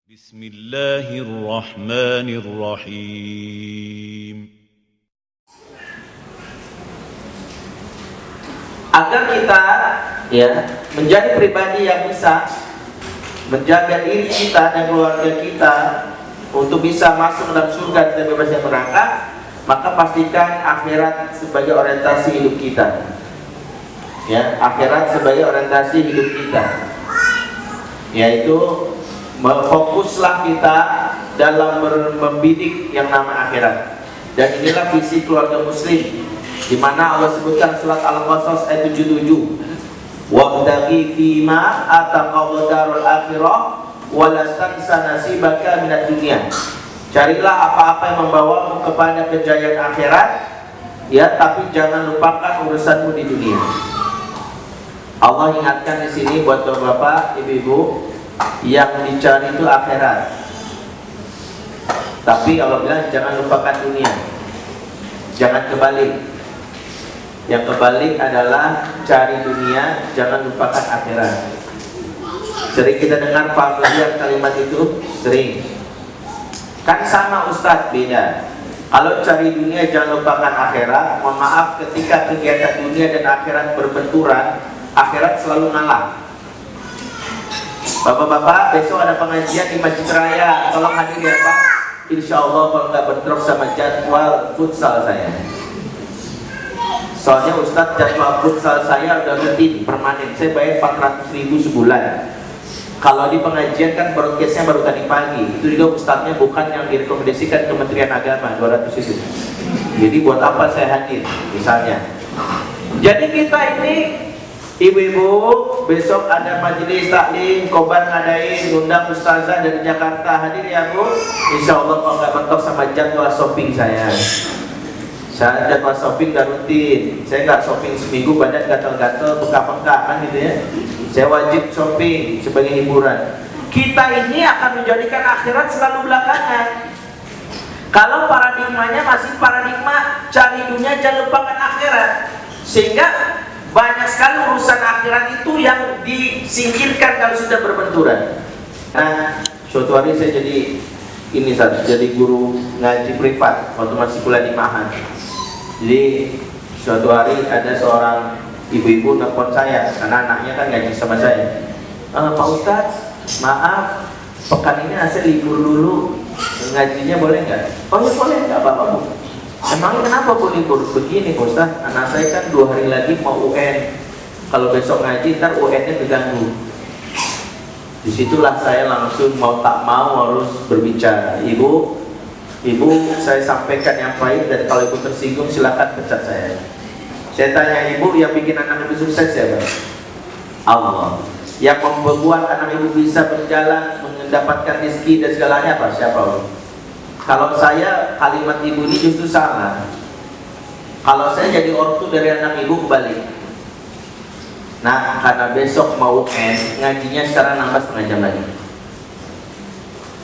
Bismillahirrahmanirrahim. Agar kita menjadi pribadi yang bisa menjaga diri kita dan keluarga kita untuk bisa masuk dalam surga dan bebas dari neraka, maka pastikan akhirat sebagai orientasi hidup kita. Akhirat sebagai orientasi hidup kita, yaitu fokuslah kita dalam membidik yang nama akhirat. Dan inilah visi keluarga muslim, di mana Allah sebutkan surat Al-Qasas ayat 77, wabtaghi fima ataqallahu darul akhirah wala tansa nasibaka minad dunya. Carilah apa-apa yang membawamu kepada kejayaan akhirat, tapi jangan lupakan urusanmu di dunia. Allah ingatkan di sini buat bapak, ibu-ibu, yang dicari itu akhirat. Tapi Allah bilang jangan lupakan dunia. Jangan kebalik. Yang kebalik adalah cari dunia, jangan lupakan akhirat. Sering kita dengar familiar kalimat itu, sering. Kan sama Ustadz, beda. Kalau cari dunia jangan lupakan akhirat. Mohon maaf, ketika kegiatan dunia dan akhirat berbenturan, akhirat selalu ngalah. Bapak-bapak, besok ada pengajian di Masjid Raya, tolong hadir ya Pak. Insya Allah kalau nggak bentrok sama jadwal futsal saya. Soalnya Ustadz, jadwal futsal saya udah rutin, permanen. Saya bayar 400.000 sebulan. Kalau di pengajian kan broadcastnya baru tadi pagi. Itu juga Ustadznya bukan yang direkomendasikan Kementerian Agama, 200 itu. Jadi buat apa saya hadir misalnya. Jadi kita ini, ibu-ibu, besok ada majelis taklim, Kobar ngadain, undang ustazah dari Jakarta, hadir ya Bu. Insya Allah kalau nggak bentok sama jadwal shopping saya jadwal shopping gak rutin. Saya nggak shopping seminggu badan gatel-gatel, bengkak-bengkak kan gitu ya. Saya wajib shopping sebagai hiburan. Kita ini akan menjadikan akhirat selalu belakangan. Kalau paradigmanya masih paradigma cari dunia jangan lupakan akhirat, sehingga banyak sekali urusan akhirat itu yang disingkirkan kalau sudah berbenturan. Nah, suatu hari saya jadi guru ngaji privat waktu masih kuliah di Mahan. Jadi suatu hari ada seorang ibu-ibu nelfon saya, karena anaknya kan ngaji sama saya. Pak Ustadz, maaf, pekan ini saya libur dulu, ngajinya boleh nggak? Oh ya boleh, nggak apa-apa Bu. Emangnya kenapa Bu libur? Begini Pak Ustadz, anak saya kan 2 hari lagi mau UN. Kalau besok ngaji, ntar UN-nya terganggu. Disitulah saya langsung mau tak mau harus berbicara. Ibu, saya sampaikan yang baik, dan kalau ibu tersinggung silakan pecat saya. Saya tanya ibu, yang bikin anak ibu sukses siapa? Allah. Yang membuat anak ibu bisa berjalan, mendapatkan rezeki dan segalanya apa? Siapa? Kalau saya, kalimat ibu ini justru salah. Kalau saya jadi ortu dari anak ibu, kebalik. Nah, karena besok mau UN, ngajinya sekarang nambah setengah jam lagi.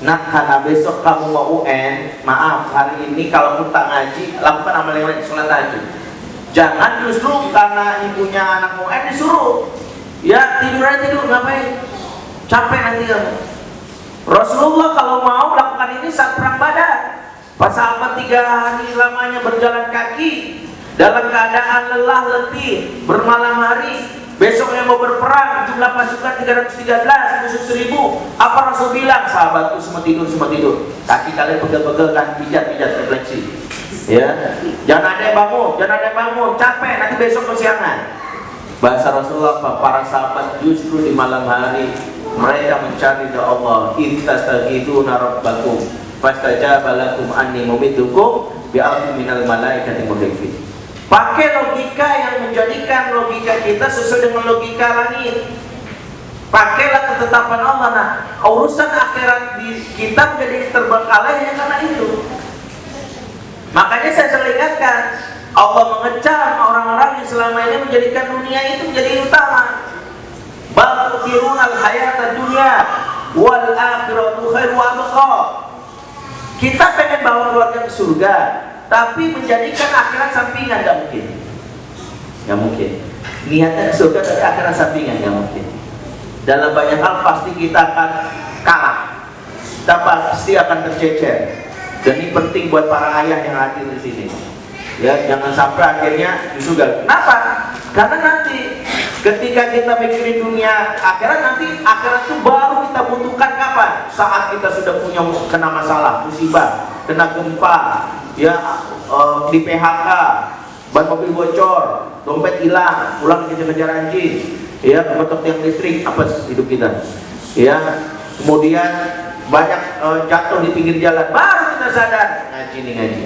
Nah, karena besok kamu mau UN, maaf, hari ini kalau pun tak ngaji, lakukan amal yang lain, sholat tahajud. Jangan justru karena ibunya anak mau UN disuruh, tidur aja tidur, ngapain? Capek nanti kamu. Rasulullah kalau mau lakukan ini saat perang Badar. Pas sahabat 3 hari lamanya berjalan kaki dalam keadaan lelah letih, bermalam hari. Besoknya mau berperang, jumlah pasukan 313, musuh 1000. Apa Rasul bilang? Sahabatku semua tidur. Kaki kalian pegel-pegel kan, pijat refleksi. Jangan ada yang bangun, capek nanti besok kesiangan. Bahasa Rasulullah, para sahabat justru di malam hari mereka mencari doa Allah. Ittastaghithuna rabbakum fastajaba lakum anni mumiddukum bi'alfin minal malaikati murdifin. Pakai logika yang menjadikan logika kita sesuai dengan logika langit. Pakailah ketetapan Allah. Nah, urusan akhirat di kita menjadi terbengkalai hanya karena itu. Makanya saya sering ingatkan, Allah mengecam orang-orang yang selama ini menjadikan dunia itu menjadi utama. Bal tu'thirunal hayatad dunya wal akhiratu khairu wa abqa. Kita pengen bawa keluarga ke surga, tapi menjadikan akhirat sampingan, nggak mungkin. Niatnya ke surga tapi akhirat sampingan, nggak mungkin. Dalam banyak hal pasti kita akan kalah. kita pasti akan tercecer. Dan ini penting buat para ayah yang hadir di sini. Ya, jangan sampai akhirnya justru gagal. Kenapa? Karena nanti ketika kita mikirin dunia akhirat, nanti akhirat itu baru kita butuhkan kapan? Saat kita sudah punya kena masalah, musibah, kena gempa, ya, di PHK, ban mobil bocor, dompet hilang, pulang kejar-kejar anjing, ya, kebetok tiang listrik, apa hidup kita, ya, kemudian banyak jatuh di pinggir jalan, baru kita sadar ngaji nih, ngaji.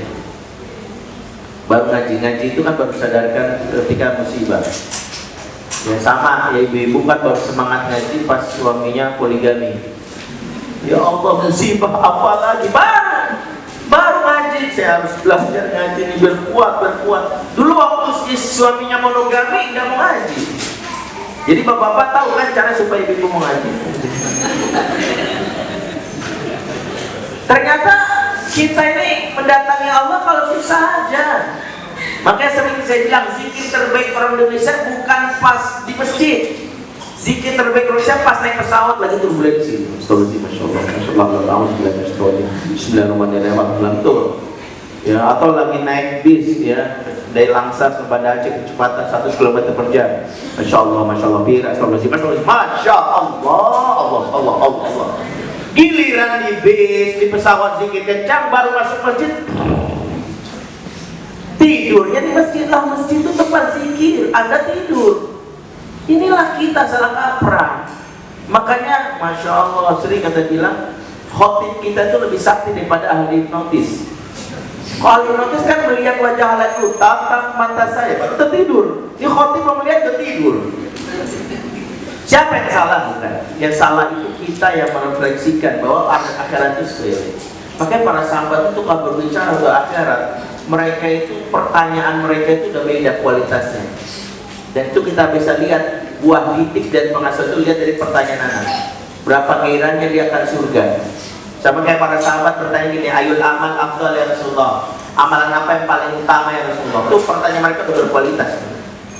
Baru ngaji itu kan baru sadarkan ketika musibah. Ya sama, ya ibu-ibu kan baru semangat ngaji pas suaminya poligami. Ya Allah, musibah apa lagi? Baru ngaji, saya harus belajar ngaji ini berkuat. Dulu waktu suaminya monogami nggak mau ngaji. Jadi bapak-bapak tahu kan cara supaya ibu mau ngaji. Ternyata kita ini mendatangi Allah kalau susah aja. Makanya sering saya bilang, zikir terbaik orang Indonesia bukan pas di masjid. Zikir terbaik Indonesia pas naik pesawat lagi turbulensi. Bismillahirrahmanirrahim. Ya, atau lagi naik bis, ya, dari Langsa ke Banda Aceh kecepatan 1 km per jam. Masya Allah, Allah. Giliran di bis, di pesawat zikir kencang, baru masuk masjid tidurnya di masjid. Lah, masjid itu tempat zikir, Anda tidur. Inilah kita salah kaprah. Makanya Masya Allah, sering kata bilang khotib kita itu lebih sakti daripada ahli hipnotis. Kalau ahli hipnotis kan melihat wajah Allah itu, tatap mata saya, baru tertidur. Ini khotib mau melihat tertidur. Siapa yang salah? Bukan. Yang salah itu kita yang merefleksikan bahwa akhirat itu sepele. Makanya para sahabat itu kalau berbicara soal akhirat, mereka itu, pertanyaan mereka itu udah beda kualitasnya. Dan itu kita bisa lihat buah titik dan pengasuh itu lihat dari pertanyaan anak. Berapa kiranya dia akan surga? Sama kayak para sahabat bertanya gini, ayul amal afdal ya Rasulullah. Amalan apa yang paling utama ya Rasulullah? Itu pertanyaan mereka berkualitas.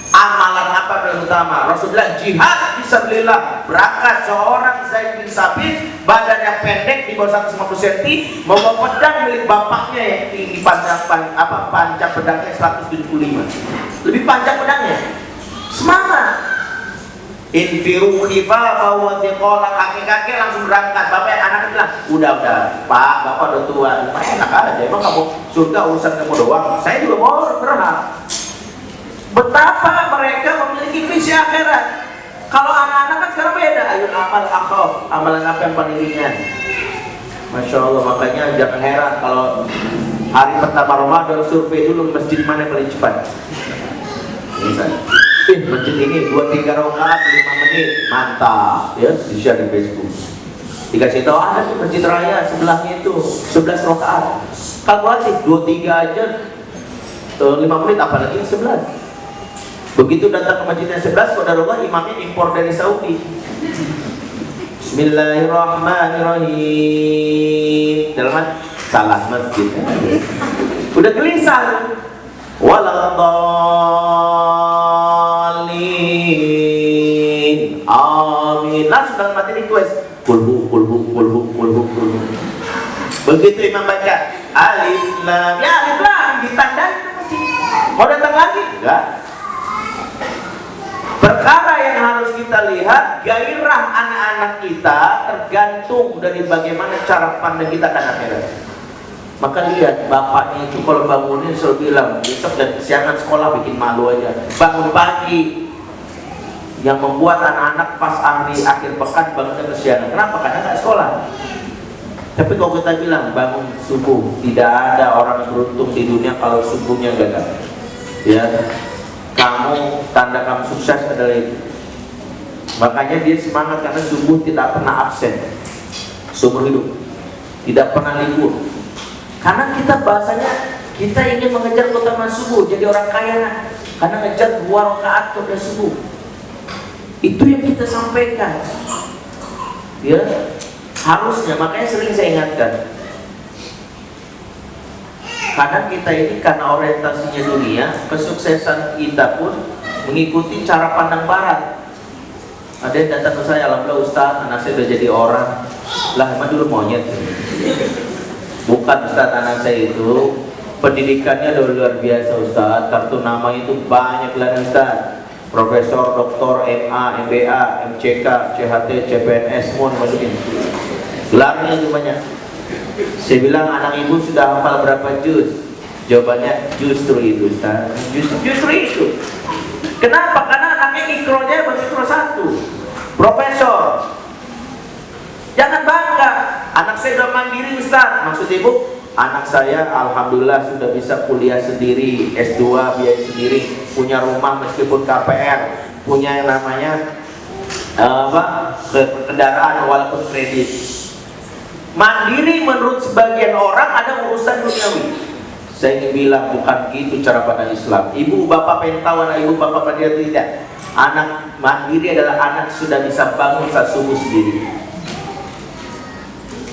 Amalan apa paling utama? Rasulullah jihad fisabilillah, berangkat seorang Zaid bin Sabit, badannya pendek di bawah 150 cm, membawa pedang milik bapaknya yang tinggi, panjang pedangnya 175, lebih panjang pedangnya. Semangat. Infiru khifafa wa thiqala, kakek-kakek langsung berangkat. Bapak anak bilang, udah Pak, Bapak udah tua, enak aja. Emang kamu surga urusan kamu doang? Saya juga mau berhak. Betapa mereka memiliki visi akhirat. Kalau anak-anak kan sekarang beda. Ayo amal akhaf, amalan apa yang paling ringan? Masya Allah, makanya jangan heran kalau hari pertama Ramadan survei dulu masjid mana yang paling cepat. Misalnya, masjid ini 2-3 rakaat 5 menit, mantap, ya, di share di Facebook. Dikasih tahu ada di masjid raya sebelahnya itu 11 rakaat. Kalkulasi 2-3 aja 5 menit, apalagi 11. Begitu datang ke masjid yang 11, qadarullah imamnya impor dari Saudi. Bismillahirrahmanirrahim. Dalam salah masjid. Udah gelisah. Waladhdallin. Amin. Langsung dalam hati request. Kulhu. Begitu imam baca alif lam, ya alif lam ditandai masjid. Mau datang lagi? Enggak. Perkara yang harus kita lihat, gairah anak-anak kita tergantung dari bagaimana cara pandang kita akan akhirat. Maka lihat bapaknya itu kalau bangunin selalu bilang besok dan kesiangan sekolah bikin malu aja. Bangun pagi, yang membuat anak-anak pas hari akhir pekan bangunnya kesiangan. Kenapa? Karena nggak sekolah. Tapi kalau kita bilang bangun subuh, tidak ada orang beruntung di dunia kalau subuhnya gagal. Ya. Kamu, tanda kamu sukses adalah itu. Makanya dia semangat karena subuh tidak pernah absen seumur hidup, tidak pernah libur. Karena kita bahasanya kita ingin mengejar keutamaan subuh, jadi orang kaya karena ngejar 2 rakaat pada subuh. Itu yang kita sampaikan. Ya, harusnya, makanya sering saya ingatkan. Karena kita ini karena orientasinya dunia, kesuksesan kita pun mengikuti cara pandang barat. Ada yang datang ke saya, alhamdulillah Ustaz, anak saya sudah jadi orang, Lah emang dulu monyet. Bukan Ustaz, anak saya itu pendidikannya luar biasa Ustaz. Kartu nama itu banyak lah Ustaz. Profesor, doktor, MA, MBA, MCK, CHT, CPNS, semua masukin. Gelarnya itu banyak. Saya bilang, anak ibu sudah hafal berapa juz? Jawabannya, justru itu Ustaz. Justru itu. Kenapa? Karena anaknya ikronya baru ikro 1. Profesor. Jangan bangga, anak saya sudah mandiri Ustaz. Maksud ibu, anak saya alhamdulillah sudah bisa kuliah sendiri, S2 biaya sendiri, punya rumah meskipun KPR, punya yang namanya kendaraan walaupun kredit. Mandiri menurut sebagian orang ada urusan duniawi. Saya ingin bilang bukan gitu cara pandang Islam. Ibu bapak pengen tahu anak ibu bapak pada tidak. Anak mandiri adalah anak sudah bisa bangun saat subuh sendiri.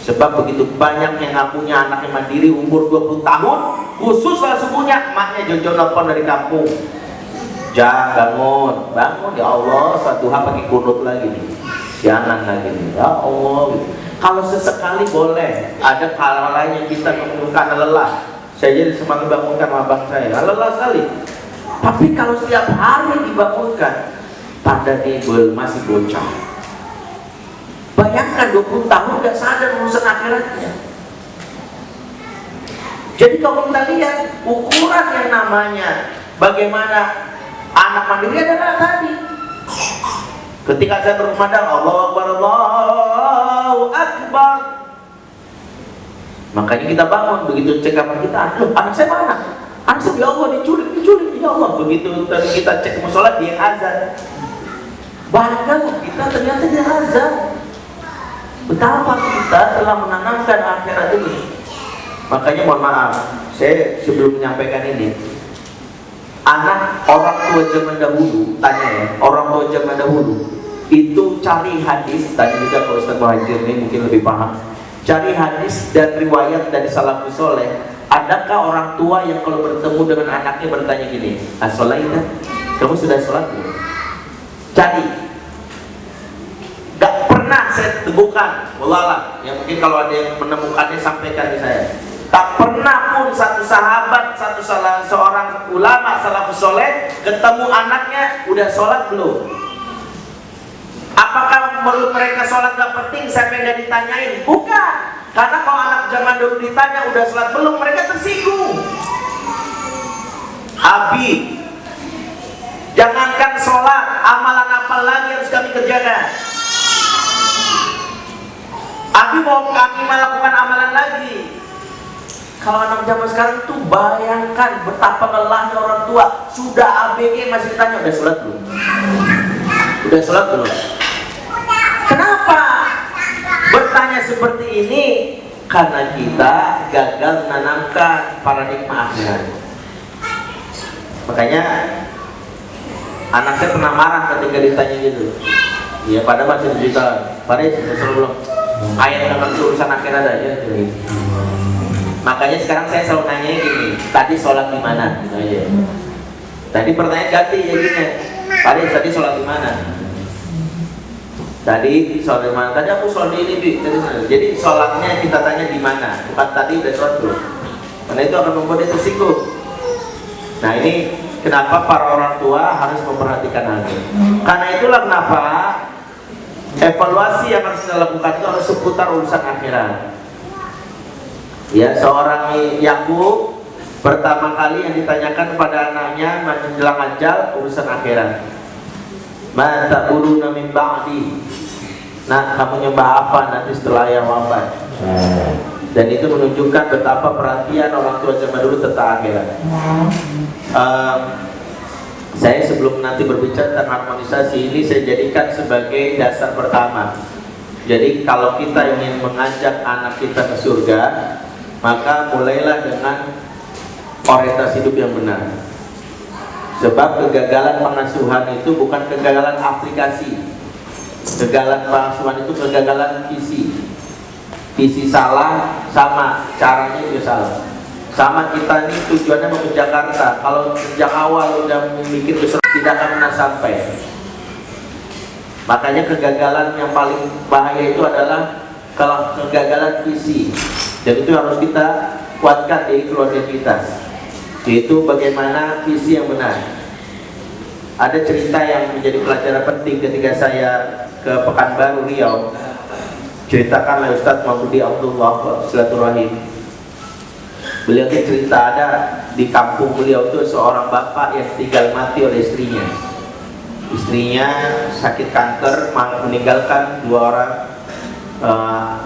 Sebab begitu banyak yang ngakunya anaknya mandiri umur 20 tahun, khusus saat subuhnya emaknya jojo nelfon dari kampung. Bangun, bangun ya Allah, saat duha pakai kunut lagi nih. Sianan lagi nih. Ya Allah. Kalau sesekali boleh, ada hal lain yang bisa menunjukkan lelah. Saya jadi semakin bangunkan abang saya, lelah sekali. Tapi kalau setiap hari dibangunkan, tanda dia masih bocah. Bayangkan 20 tahun gak sadar urusan akhiratnya. Jadi kalau kita lihat ukuran yang namanya bagaimana anak mandiri adalah tadi. Ketika saya berkumandang Allahu Akbar, Allahu Akbar, makanya kita bangun. Begitu cekapan kita, loh anak saya mana? Anak saya ya Allah diculik ya Allah. Begitu kita cek musola dia azan. Bahkan kita ternyata dia azan. Betapa kita telah menanamkan akhirat ini. Makanya mohon maaf, saya sebelum menyampaikan ini, anak orang tua zaman dahulu, tanya ya, orang tua zaman dahulu itu cari hadis, tanya juga kalau Ustaz Muhajir ini mungkin lebih paham, cari hadis dan riwayat dari salafus soleh. Adakah orang tua yang kalau bertemu dengan anaknya bertanya gini, as-sholaita, kamu sudah sholat belum? Cari. Gak pernah saya temukan, wallahualam, ya mungkin kalau ada yang menemukannya sampaikan ke saya. Tak pernah pun satu sahabat, seorang ulama salafus soleh ketemu anaknya udah sholat belum? Apakah menurut mereka sholat gak penting? Siapa yang ditanyain? Bukan. Karena kalau anak zaman dulu ditanya udah sholat belum, mereka tersinggung. Abi, jangankan sholat, amalan apa lagi harus kami kerjakan? Abi mau kami melakukan amalan lagi. Kalau anak zaman sekarang tuh bayangkan betapa lelahnya orang tua. Sudah ABG masih ditanya udah sholat belum? Udah sholat belum? Kenapa bertanya seperti ini? Karena kita gagal menanamkan paradigma akhirat. Makanya anak saya pernah marah ketika ditanya gitu. Ya pada masih cerita, pada sudah sholat belum? Ayat dengan urusan akhirat aja. Makanya sekarang saya selalu nanya gini, tadi sholat di mana? Gitu aja. Tadi pertanyaan ganti ya gini, tadi sholat di mana? Tadi sholat di mana? Tadi aku sholat di ini, jadi sholatnya kita tanya di mana, bukan tadi udah sholat belum? Karena itu akan membuat dia tersinggung. Nah ini kenapa para orang tua harus memperhatikan hal ini. Karena itulah kenapa evaluasi yang harus kita lakukan itu harus seputar urusan akhirat. Ya, seorang Yakub pertama kali yang ditanyakan kepada anaknya menjelang ajal urusan akhirat. Ma ta'buduna min ba'di? Nah, kamu nyembah apa nanti setelah ayah wafat? Dan itu menunjukkan betapa perhatian orang tua zaman dulu tentang akhirat. Saya sebelum nanti berbicara tentang harmonisasi ini, saya jadikan sebagai dasar pertama. Jadi kalau kita ingin mengajak anak kita ke surga, maka mulailah dengan orientasi hidup yang benar. Sebab kegagalan pengasuhan itu bukan kegagalan aplikasi. Kegagalan pengasuhan itu kegagalan visi. Visi salah, sama caranya juga salah. Sama kita ini tujuannya mau ke Jakarta. Kalau sejak awal udah memikir besar, tidak akan pernah sampai. Makanya kegagalan yang paling bahaya itu adalah kalau kegagalan visi, dan itu harus kita kuatkan di keluarga kita, yaitu bagaimana visi yang benar. Ada cerita yang menjadi pelajaran penting ketika saya ke Pekanbaru Riau, ceritakan oleh Ustadz Mahmudi Abdullah silaturahim. Beliau cerita ada di kampung beliau itu seorang bapak yang tinggal mati oleh istrinya. Istrinya sakit kanker, meninggalkan 2 orang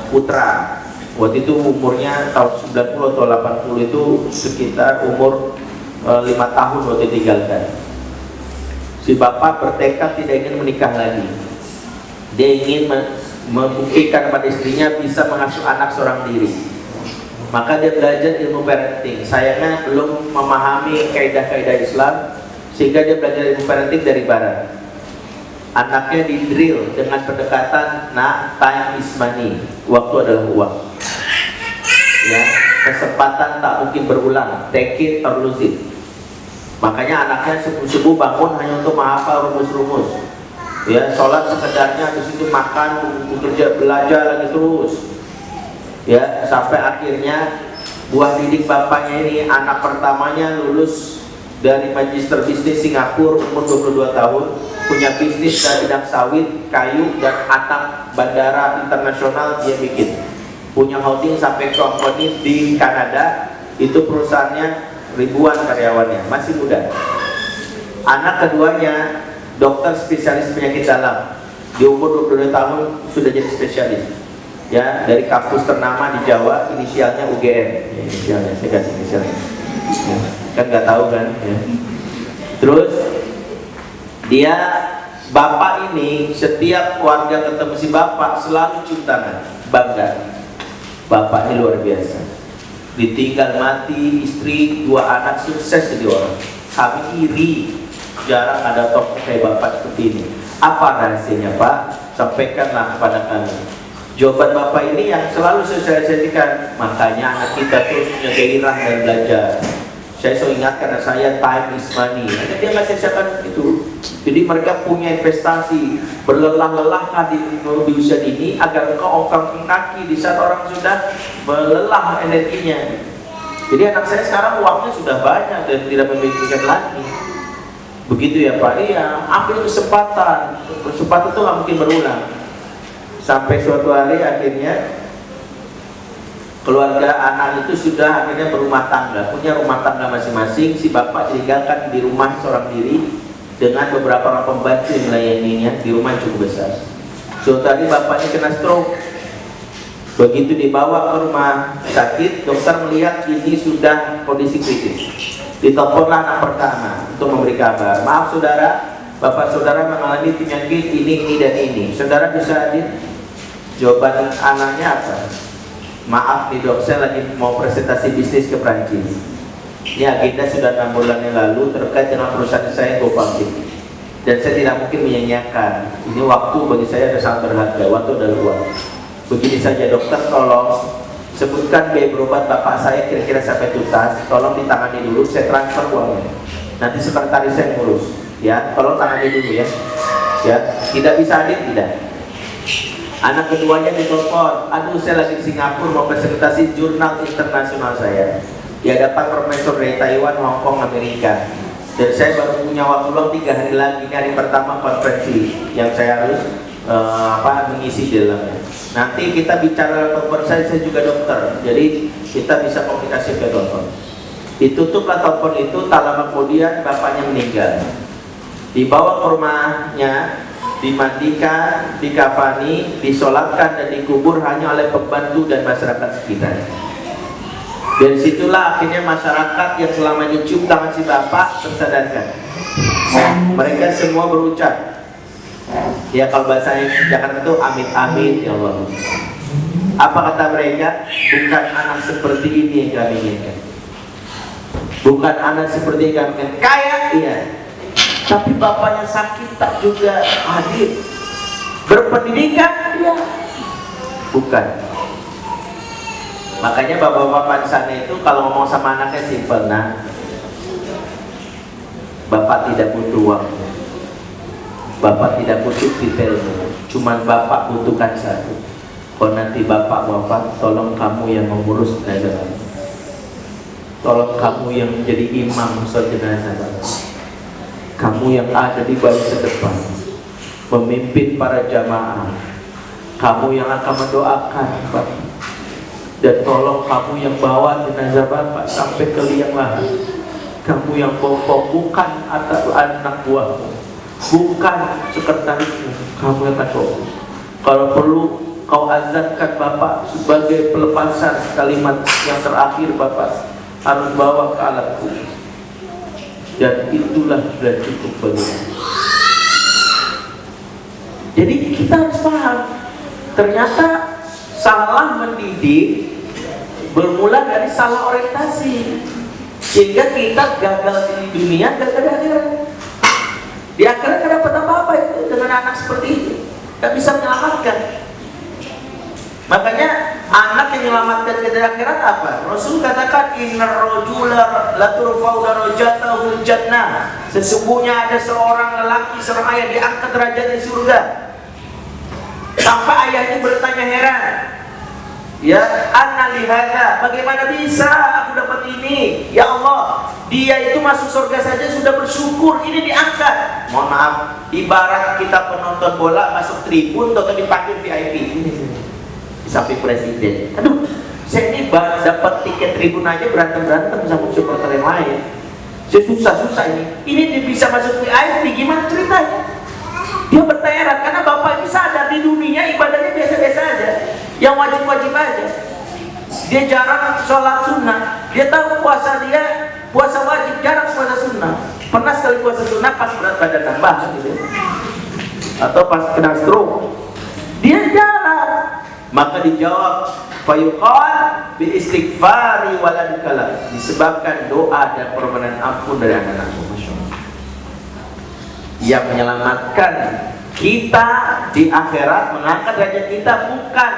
putra. Waktu itu umurnya tahun 90 atau 80, itu sekitar umur 5 tahun waktu ditinggalkan. Si bapak bertekad tidak ingin menikah lagi. Dia ingin membuktikan pada istrinya bisa mengasuh anak seorang diri. Maka dia belajar ilmu parenting. Sayangnya belum memahami kaidah-kaidah Islam, sehingga dia belajar ilmu parenting dari barat. Anaknya di drill dengan pendekatan, nah, time is money, waktu adalah uang. Ya, kesempatan tak mungkin berulang, take it or lose it. Makanya anaknya subuh-subuh bangun hanya untuk menghafal rumus-rumus. Ya, sholat sekedarnya, habis itu makan, bekerja, belajar lagi terus. Ya, sampai akhirnya buah didik bapaknya ini, anak pertamanya lulus dari Magister Bisnis Singapura umur 22 tahun, punya bisnis dari bidang sawit, kayu, dan atap bandara internasional dia bikin. Punya holding sampai company di Kanada, itu perusahaannya ribuan karyawannya, masih muda. Anak keduanya dokter spesialis penyakit dalam, di umur 22 tahun sudah jadi spesialis. Ya, dari kampus ternama di Jawa, inisialnya UGM. Ya, inisialnya, saya kasih inisialnya. Ya, kan nggak tahu kan? Ya. Terus dia, bapak ini, setiap keluarga ketemu si bapak selalu cium tangan, bangga. Bapak ini luar biasa. Ditinggal mati istri, 2 anak, sukses jadi orang. Kami iri, jarang ada tokoh kayak bapak seperti ini. Apa rahasianya Pak? Sampaikanlah kepada kami. Jawaban bapak ini yang selalu saya sajikan. Makanya anak kita terus punya gairah dan belajar. Saya selalu ingatkan anak saya, time is money. Karena dia nggak siapkan itu. Jadi mereka punya investasi, berlelah-lelahkan di usia ini agar engkau ongkang kaki di saat orang sudah melelah energinya. Jadi anak saya sekarang uangnya sudah banyak dan tidak memikirkan lagi. Begitu ya Pak? Iya, ambil kesempatan. Kesempatan itu nggak mungkin berulang. Sampai suatu hari akhirnya keluarga anak itu sudah akhirnya berumah tangga, punya rumah tangga masing-masing. Si bapak ditinggalkan di rumah seorang diri dengan beberapa orang pembantu yang melayaninya di rumah yang cukup besar. Suatu hari bapaknya kena stroke. Begitu dibawa ke rumah sakit, dokter melihat ini sudah kondisi kritis. Diteleponlah anak pertama untuk memberi kabar, maaf saudara, bapak saudara mengalami penyakit ini dan ini. Saudara bisa hadir? Jawaban anaknya apa? Maaf nih dok, saya lagi mau presentasi bisnis ke Prancis. Ini agenda sudah 6 bulan yang lalu terkait dengan perusahaan saya GoPublic, dan saya tidak mungkin menyanyiakan. Ini waktu bagi saya ada sangat berharga, waktu adalah uang. Begini saja dokter, tolong sebutkan biaya berobat bapak saya kira-kira sampai tuntas. Tolong ditangani dulu, saya transfer uangnya. Nanti sekretaris saya ngurus. Ya, tolong tangani dulu ya. Ya, tidak bisa hadir tidak. Anak keduanya ditelepon, aduh saya lagi di Singapura mau presentasi jurnal internasional saya di hadapan profesor dari Taiwan, Hong Kong, Amerika, dan saya baru punya waktu luang 3 hari lagi. Ini hari pertama konferensi yang saya harus mengisi di dalamnya. Nanti kita bicara telepon, saya juga dokter, jadi kita bisa komunikasi ke telepon. Ditutuplah telepon itu, tak lama kemudian bapaknya meninggal. Dibawa ke rumahnya, dimandikan, dikafani, disolatkan dan dikubur hanya oleh pembantu dan masyarakat sekitar. Dan situlah akhirnya masyarakat yang selama ini cium tangan si bapak tersadarkan. Mereka semua berucap, ya kalau bahasa Jakarta itu amin amin ya Allah. Apa kata mereka? Bukan anak seperti ini yang kami inginkan. Bukan anak seperti yang kami inginkan. Kaya, iya. Tapi bapaknya sakit tak juga hadir. Berpendidikan, iya. Bukan. Makanya bapak-bapak di sana itu kalau ngomong sama anaknya simpel, nah, bapak tidak butuh uang, bapak tidak butuh detailmu, cuman bapak butuhkan satu, Kalau nanti bapak wafat, tolong kamu yang mengurus jenazah. Tolong kamu yang menjadi imam sholat jenazah. Kamu yang ada di barisan depan, memimpin para jamaah. Kamu yang akan mendoakan Bapak. Dan tolong kamu yang bawa jenazah Bapak sampai ke liang lahat. Kamu yang bawa, bukan anak buahmu, bukan sekretarismu. Kamu yang akan bawa. Kalau perlu kau azankan Bapak sebagai pelepasan kalimat yang terakhir, Bapak harus bawa ke alatku. Dan itulah sudah cukup bagimu. Jadi kita harus paham, ternyata salah mendidik bermula dari salah orientasi, sehingga kita gagal di dunia, gagal di akhirat. Di akhirat tidak dapat apa-apa itu dengan anak seperti itu, tidak bisa menyelamatkan. Makanya anak yang menyelamatkan kita di akhirat apa? Rasul katakan innar rajula la turfa'u darajatahu jannah. Sesungguhnya ada seorang lelaki, seorang ayah diangkat derajatnya di surga. Sampai ayah itu bertanya heran, ya anna lihada, bagaimana bisa aku dapat ini? Ya Allah, dia itu masuk surga saja sudah bersyukur, ini diangkat. Mohon maaf, ibarat kita penonton bola masuk tribun atau dipanggil VIP ini di samping presiden. Aduh, saya ini baru dapat tiket tribun aja berantem sama supporter yang lain. Saya susah-susah ini. Ini dia bisa masuk VIP, gimana ceritanya? Dia bertanya karena bapak ini sadar di dunia ibadahnya biasa-biasa aja, yang wajib-wajib aja. Dia jarang sholat sunnah. Dia tahu puasa wajib, jarang puasa sunnah. Pernah sekali puasa sunnah pas berat badan nambah gitu, atau pas kena stroke. Dia jarang. Maka dijawab fayuqal bi istighfari waladikala, disebabkan doa dan permohonan ampun dari anak-anakmu. Yang menyelamatkan kita di akhirat, mengangkat derajat kita bukan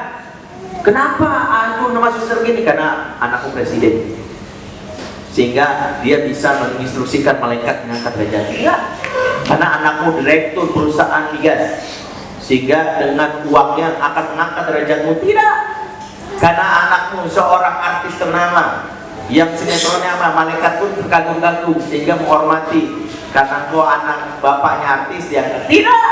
kenapa aku masuk surga ini, karena anakku presiden sehingga dia bisa menginstruksikan malaikat mengangkat derajat. Enggak, karena anakmu direktur perusahaan migas sehingga dengan uangnya akan mengangkat derajatmu. Tidak, karena anakmu seorang artis ternama yang sinetronnya malaikat pun terkagum-kagum sehingga menghormati karena kau anak bapaknya artis. Dia tidak,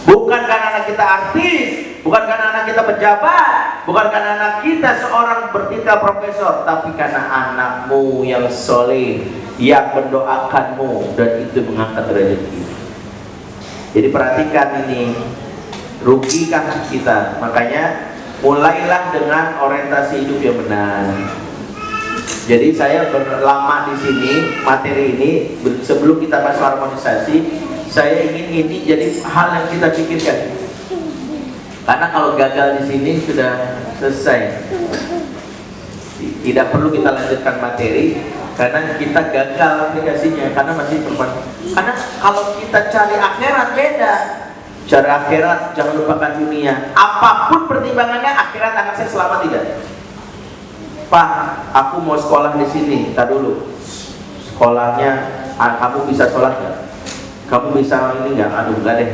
bukan karena anak kita artis, bukan karena anak kita pejabat, bukan karena anak kita seorang bertitel profesor, tapi karena anakmu yang soleh yang mendoakanmu dan itu mengangkat derajat kita. Jadi perhatikan ini, rugikan kita. Makanya mulailah dengan orientasi hidup yang benar. Jadi saya berlama di sini, materi ini sebelum kita masuk harmonisasi, saya ingin ini jadi hal yang kita pikirkan. Karena kalau gagal di sini sudah selesai, tidak perlu kita lanjutkan materi karena kita gagal aplikasinya, karena masih bermanfaat. Karena kalau kita cari akhirat beda. Cari akhirat, jangan lupakan dunia. Apapun pertimbangannya, akhirat anak saya selamat tidak. Pak, aku mau sekolah di sini. Tar dulu. Sekolahnya, kamu bisa sholat nggak? Kamu bisa ini nggak? Aduh, enggak deh.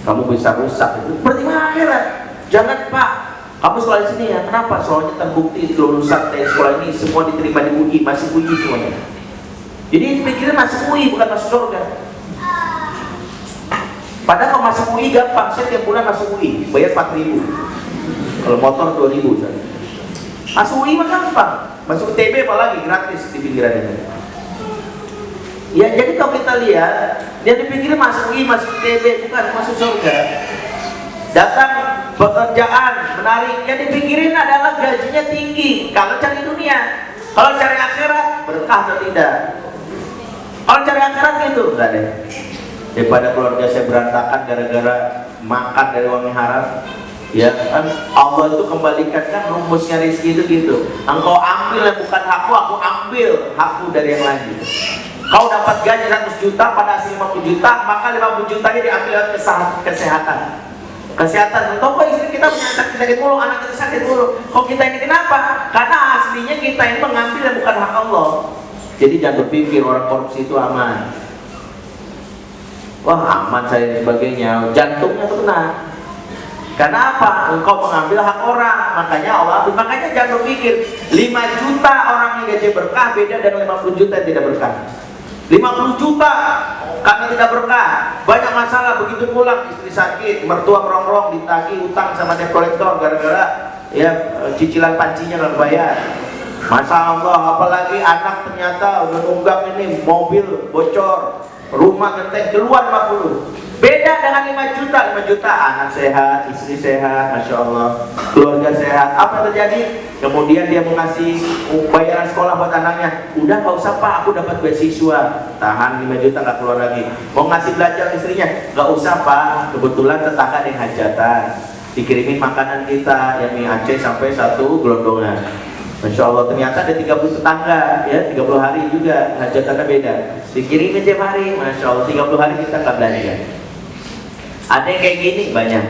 Kamu bisa rusak. Itu pertimbangan akhirat. Jangan Pak, kamu sekolah di sini ya. Kenapa? Soalnya terbukti lulusan dari sekolah ini semua diterima di UI, masih UI semuanya. Jadi pikirnya masuk UI bukan masuk surga. Padahal kalau masuk UI gampang, saya tiap bulan masuk UI, bayar 4.000. Kalau motor 2.000 saya. Masuk UI mah gampang, masuk TB apalagi gratis di pinggiran ini. Ya jadi kalau kita lihat, dia dipikirin masuk UI, masuk TB, bukan masuk surga. Datang pekerjaan menarik, yang dipikirin adalah gajinya tinggi. Kalau cari dunia, kalau cari akhirat berkah atau tidak? Kalau cari akhirat gitu, enggak deh. Daripada keluarga saya berantakan gara-gara makan dari uang yang haram, ya kan Allah itu kembalikan, kan rumusnya rezeki itu gitu. Engkau ambil yang bukan hakku, aku ambil hakku dari yang lain. Kau dapat gaji 100 juta pada hasil 50 juta, maka 50 jutanya diambil kesehatan. Kesehatan, kok istri kita punya sakit mulu, anak kita sakit mulu. Kok kita ini kenapa? Karena aslinya kita ini mengambil yang bukan hak Allah. Jadi jangan berpikir orang korupsi itu aman. Wah aman saya dan sebagainya, jantungnya tuh kena. Karena apa? Engkau mengambil hak orang, makanya Allah ambil. Makanya jangan berpikir 5 juta orang yang gaji berkah beda dengan 50 juta yang tidak berkah. 50 juta karena tidak berkah, banyak masalah, begitu pulang istri sakit, mertua merongrong, ditagih utang sama debt collector gara-gara ya cicilan pancinya nggak bayar. Masya Allah, apalagi anak ternyata udah nunggak ini, mobil bocor, rumah genteng, keluar 50. Beda dengan 5 juta, 5 juta anak sehat, istri sehat, Masya Allah, keluarga sehat. Apa yang terjadi? Kemudian dia mengasih bayaran sekolah buat anaknya. Udah gak usah Pak, aku dapat beasiswa. Tahan 5 juta gak keluar lagi. Mau ngasih belajar istrinya, gak usah Pak, kebetulan tetangga ada yang hajatan, dikirimin makanan kita yang mie Aceh sampai 1 gelondongan. Masya Allah, ternyata ada 30 tetangga, ya 30 hari juga hajatannya beda, dikirimin tiap hari. Masya Allah, 30 hari kita nggak belanja. Ada yang kayak gini banyak.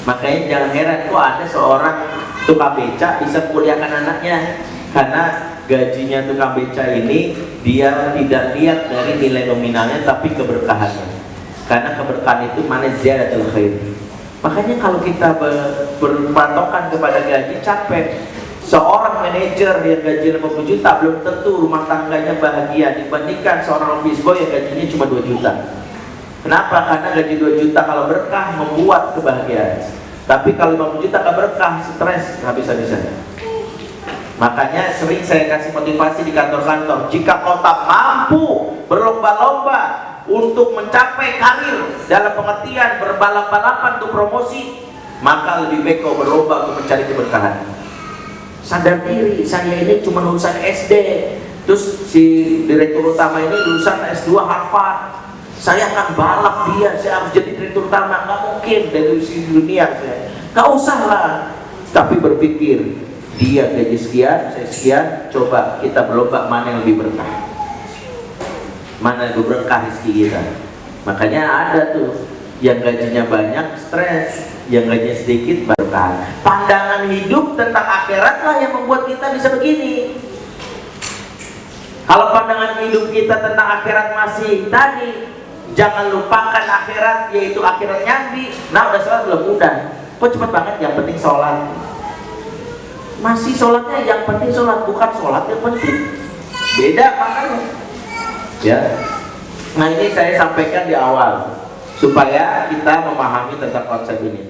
Makanya jangan heran kok ada seorang tukang beca bisa kuliahkan anaknya, karena gajinya tukang beca ini dia tidak lihat dari nilai nominalnya tapi keberkahannya. Karena keberkahan itu mana ziyadatul khair. Makanya kalau kita berpatokan kepada gaji, capek. Seorang manajer yang gaji 50 juta belum tentu rumah tangganya bahagia dibandingkan seorang office boy yang gajinya cuma 2 juta. Kenapa? Karena gaji 2 juta kalau berkah membuat kebahagiaan. Tapi kalau 50 juta gak berkah, stres habis-habisan. Makanya sering saya kasih motivasi di kantor-kantor, jika kau tak mampu berlomba-lomba untuk mencapai karir dalam pengertian berbalap-balapan untuk promosi, maka lebih baik kau berlomba untuk mencari keberkahan. Sadar diri, saya ini cuma lulusan SD, terus si direktur utama ini lulusan S2 Harvard. Saya akan balap dia, saya harus jadi direktur utama. Nggak mungkin dari sisi dunia saya. Nggak usah lah. Tapi berpikir, dia gaji sekian, saya sekian, coba kita berlomba mana yang lebih berkah, mana yang lebih berkah rezeki kita. Makanya ada tuh yang gajinya banyak stres, yang gajinya sedikit berkah. Pandangan hidup tentang akhirat lah yang membuat kita bisa begini. Kalau pandangan hidup kita tentang akhirat masih tadi, jangan lupakan akhirat, yaitu akhirat nyambi. Nah udah sholat belum? Udah. Kok cepet banget? Yang penting sholat. Masih sholatnya yang penting sholat, bukan sholat yang penting. Beda makanya. Ya. Nah ini saya sampaikan di awal supaya kita memahami tentang konsep ini.